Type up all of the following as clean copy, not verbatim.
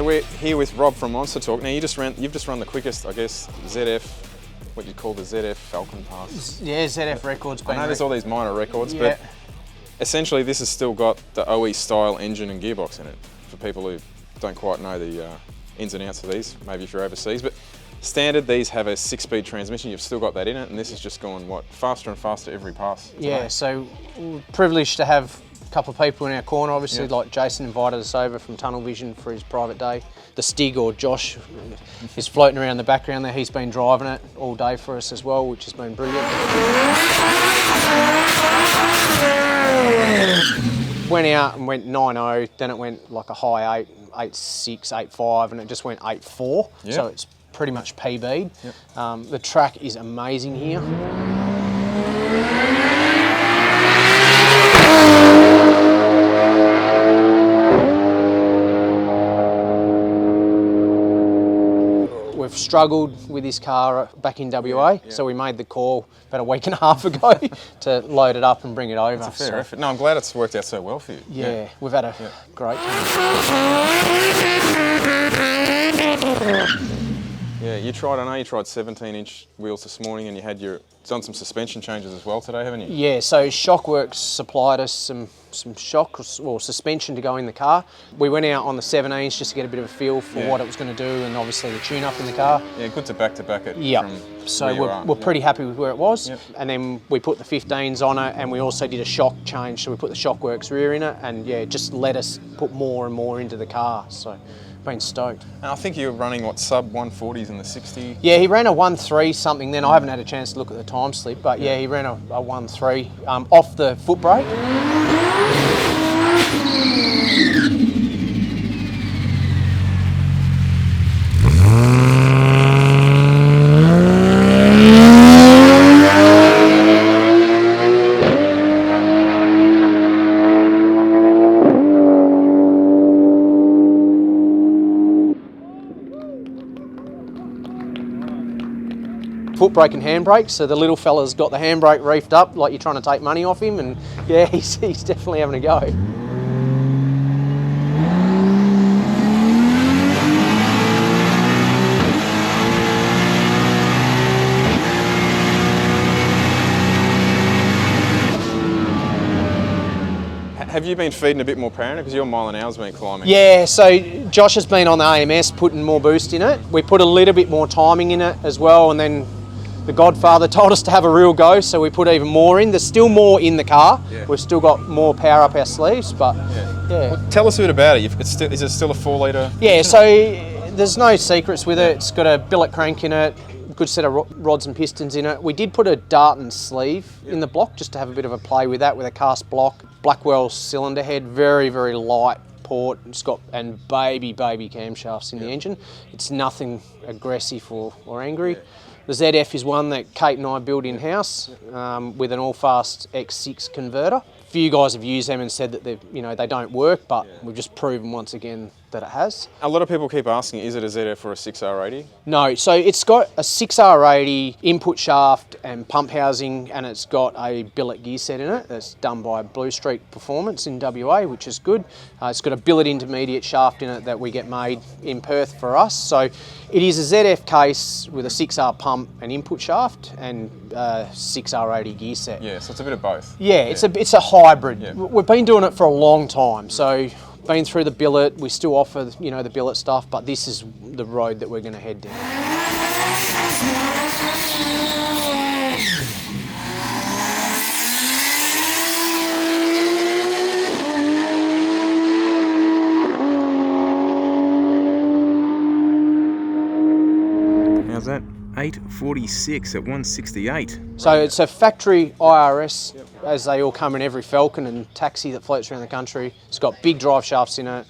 we're here with Rob from Monsta Torque. Now you've just run the quickest, I guess, ZF, what you'd call the ZF Falcon pass. Yeah, ZF records. I know there's all these minor records, yeah. but essentially this has still got the OE style engine and gearbox in it. For people who don't quite know the ins and outs of these, maybe if you're overseas, but standard, these have a 6-speed transmission. You've still got that in it, and this has just gone, what, faster and faster every pass today. Yeah, so we're privileged to have a couple of people in our corner, obviously, like Jason invited us over from Tunnel Vision for his private day. The Stig, or Josh, is floating around the background there. He's been driving it all day for us as well, which has been brilliant. Went out and went 9.0, then it went like a high 8, 8.6, 8.5, and it just went 8.4. Yep. So it's pretty much PB'd. Yep. The track is amazing here. We've struggled with this car back in WA, so we made the call about a week and a half ago to load it up and bring it over. That's a fair effort. No, I'm glad it's worked out so well for you. Yeah, we've had a great time. Yeah, I know you tried 17-inch wheels this morning, and you had done some suspension changes as well today, haven't you? Yeah, so Shockworks supplied us some shock or suspension to go in the car. We went out on the 17s just to get a bit of a feel for what it was going to do, and obviously the tune-up in the car. Yeah, good to back-to-back it. Yeah, so we're pretty happy with where it was. Yep. And then we put the 15s on it, and we also did a shock change, so we put the Shockworks rear in it, and yeah, just let us put more and more into the car. So been stoked. And I think you were running, what, sub 140s in the 60? Yeah, he ran a 1.3 something then. I haven't had a chance to look at the time slip, but yeah, he ran a 1.3 off the foot brake. Foot brake and handbrake, so the little fella's got the handbrake reefed up like you're trying to take money off him, and yeah, he's definitely having a go. Have you been feeding a bit more power in it, because your mile an hour's been climbing? Yeah, so Josh has been on the AMS putting more boost in it. We put a little bit more timing in it as well, and then the Godfather told us to have a real go, so we put even more in. There's still more in the car. Yeah. We've still got more power up our sleeves, but yeah. Well, tell us a bit about it. Is it still a 4-litre? Yeah, so there's no secrets with it. It's got a billet crank in it, good set of rods and pistons in it. We did put a Darton sleeve in the block just to have a bit of a play with that, with a cast block. Blackwell cylinder head, very, very light port. It's got, and baby camshafts in the engine. It's nothing aggressive or angry. The ZF is one that Kate and I built in-house with an all-fast X6 converter. A few guys have used them and said that they don't work, but we've just proven once again that it has. A lot of people keep asking, is it a ZF or a 6R80? No, so it's got a 6R80 input shaft and pump housing, and it's got a billet gear set in it that's done by Blue Street Performance in WA, which is good. It's got a billet intermediate shaft in it that we get made in Perth for us. So it is a ZF case with a 6R pump and input shaft and 6R80 gear set. Yeah, so it's a bit of both. Yeah, it's a hybrid. Yeah. We've been doing it for a long time, so been through the billet. We still offer the billet stuff, but this is the road that we're going to head down. How's that? 846 at 168. So it's a factory IRS, as they all come in every Falcon and taxi that floats around the country. It's got big drive shafts in it,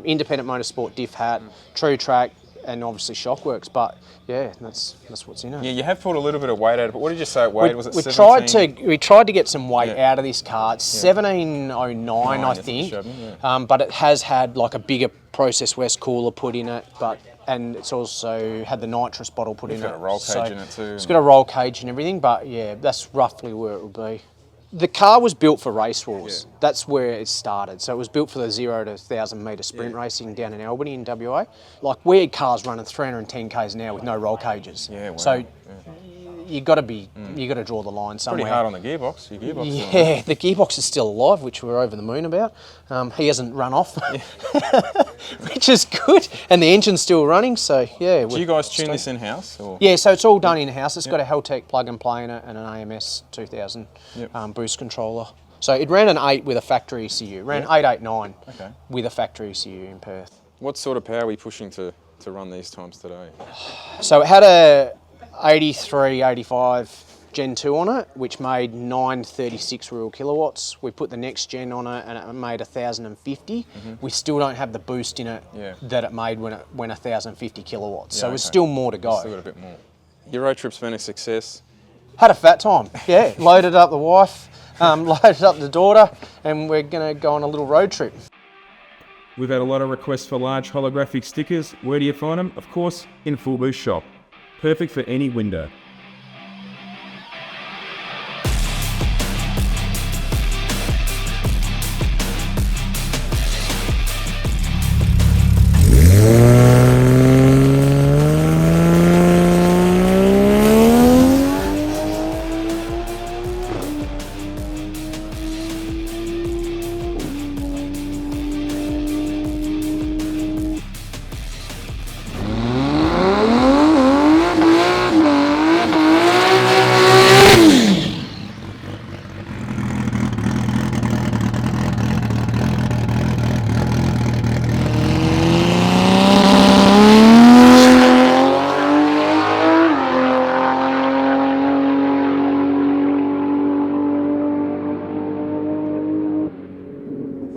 independent motorsport diff hat, true track, and obviously Shockworks. But yeah, that's what's in it. Yeah, you have pulled a little bit of weight out of it. What did you say it weighed? Was it 17? We tried to get some weight out of this car. It's 1709, I think. But it has had like a bigger Process West cooler put in it, and it's also had the nitrous bottle put in it. It's got a roll cage in it too. It's got a roll cage and everything, but yeah, that's roughly where it will be. The car was built for race wars. Yeah. That's where it started. So it was built for the 0 to 1,000 metre sprint racing down in Albany in WA. Like, we had cars running 310 k's an hour with no roll cages. Yeah, wow. So you got to draw the line somewhere. Pretty hard on the gearbox. Your gearbox. Yeah, the gearbox is still alive, which we're over the moon about. He hasn't run off, which is good, and the engine's still running. So yeah. Do you guys tune this in house? Yeah, so it's all done in house. It's got a Heathcote plug and play in it and an AMS 2000 boost controller. So it ran an 8 with a factory ECU. Ran 889 with a factory ECU in Perth. What sort of power are we pushing to run these times today? So it had a 83, 85 Gen 2 on it, which made 936 real kilowatts. We put the next gen on it and it made 1,050. We still don't have the boost in it that it made when it went 1,050 kilowatts. So there's still more to go. Still got a bit more. Your road trip's been a success. Had a fat time, yeah. Loaded up the wife, loaded up the daughter, and we're going to go on a little road trip. We've had a lot of requests for large holographic stickers. Where do you find them? Of course, in fullBOOST shop. Perfect for any window.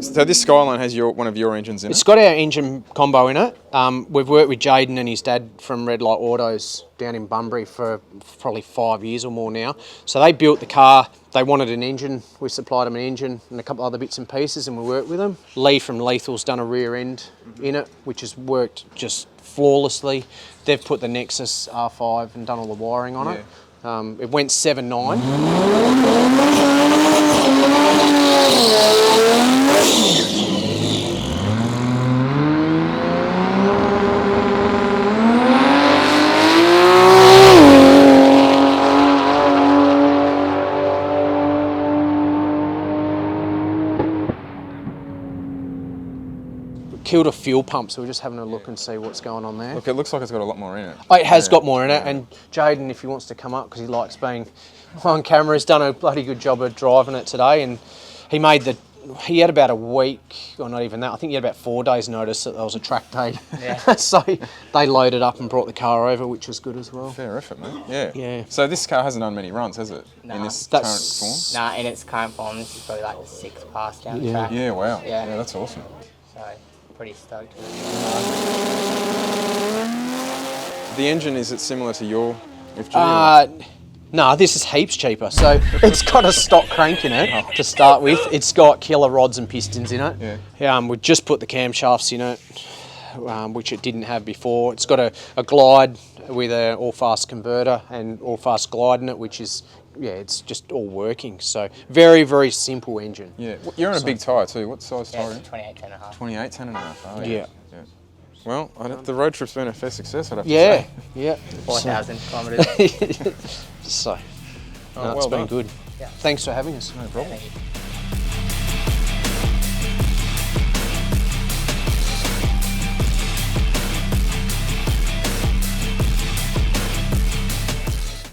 So this Skyline has one of your engines in it? It's got our engine combo in it. We've worked with Jaden and his dad from Red Light Autos down in Bunbury for probably 5 years or more now. So they built the car. They wanted an engine. We supplied them an engine and a couple other bits and pieces, and we worked with them. Lee from Lethal's done a rear end in it, which has worked just flawlessly. They've put the Nexus R5 and done all the wiring on it. It went 7.9. Killed a fuel pump, so we're just having a look and see what's going on there. Look, it looks like it's got a lot more in it. Oh, it has got more in it, and Jaden, if he wants to come up, because he likes being on camera, has done a bloody good job of driving it today, and he had about a week, or not even that, I think he had about 4 days notice that there was a track day. Yeah. So they loaded up and brought the car over, which was good as well. Fair effort, mate. Yeah. So this car hasn't done many runs, has it? No. In this current form? Nah, in its current form, this is probably like the 6th pass down the track. Yeah, wow. Yeah, that's awesome. So, pretty stoked with it. The engine, is it similar to your FG? No, this is heaps cheaper. So it's got a stock crank in it to start with. It's got killer rods and pistons in it. Yeah. We just put the camshafts in it, which it didn't have before. It's got a glide with an all-fast converter and all-fast glide in it, which is, it's just all working. So very, very simple engine. Yeah. You're on a big tyre too. What size tyre? It's 28 10.5. 28 10.5. Oh, yeah. Well, the road trip's been a fair success, I'd have to say. Yeah. 4,000 kilometres. So, well it's been done. good. Yeah. Thanks for having us. No problem. Thank you.